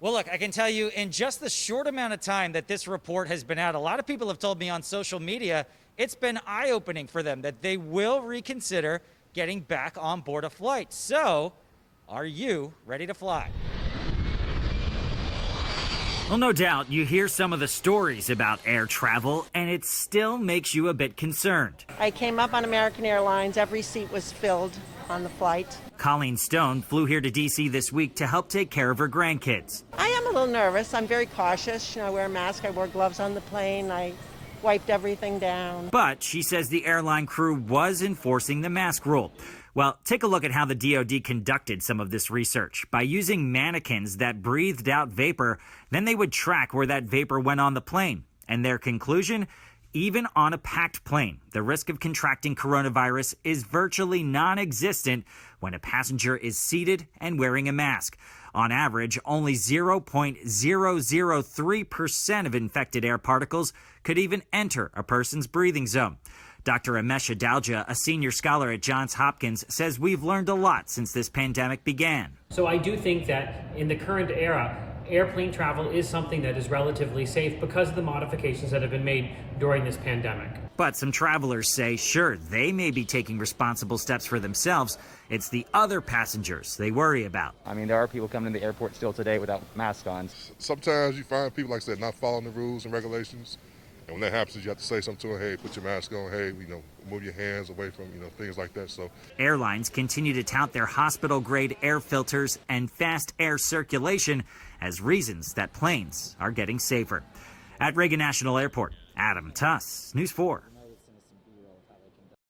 Well, look, I can tell you in just the short amount of time that this report has been out, a lot of people have told me on social media it's been eye-opening for them that they will reconsider getting back on board a flight. So, are you ready to fly? Well, no doubt you hear some of the stories about air travel, and it still makes you a bit concerned. I came up on American Airlines. Every seat was filled on the flight. Colleen Stone flew here to DC this week to help take care of her grandkids. I am a little nervous. I'm very cautious. I wear a mask. I wore gloves on the plane. I wiped everything down. But she says the airline crew was enforcing the mask rule. Well, take a look at how the DoD conducted some of this research. By using mannequins that breathed out vapor, then they would track where that vapor went on the plane. And their conclusion? Even on a packed plane, the risk of contracting coronavirus is virtually non-existent when a passenger is seated and wearing a mask. On average, only 0.003% of infected air particles could even enter a person's breathing zone. Dr. Amesha Dalja, a senior scholar at Johns Hopkins, says we've learned a lot since this pandemic began. So I do think that in the current era, airplane travel is something that is relatively safe because of the modifications that have been made during this pandemic. But some travelers say, sure, they may be taking responsible steps for themselves. It's the other passengers they worry about. I mean, there are people coming to the airport still today without masks on. Sometimes you find people, like I said, not following the rules and regulations. And when that happens, you have to say something to them, hey, put your mask on, hey, move your hands away from, things like that. So airlines continue to tout their hospital-grade air filters and fast air circulation as reasons that planes are getting safer. At Reagan National Airport, Adam Tuss, News 4.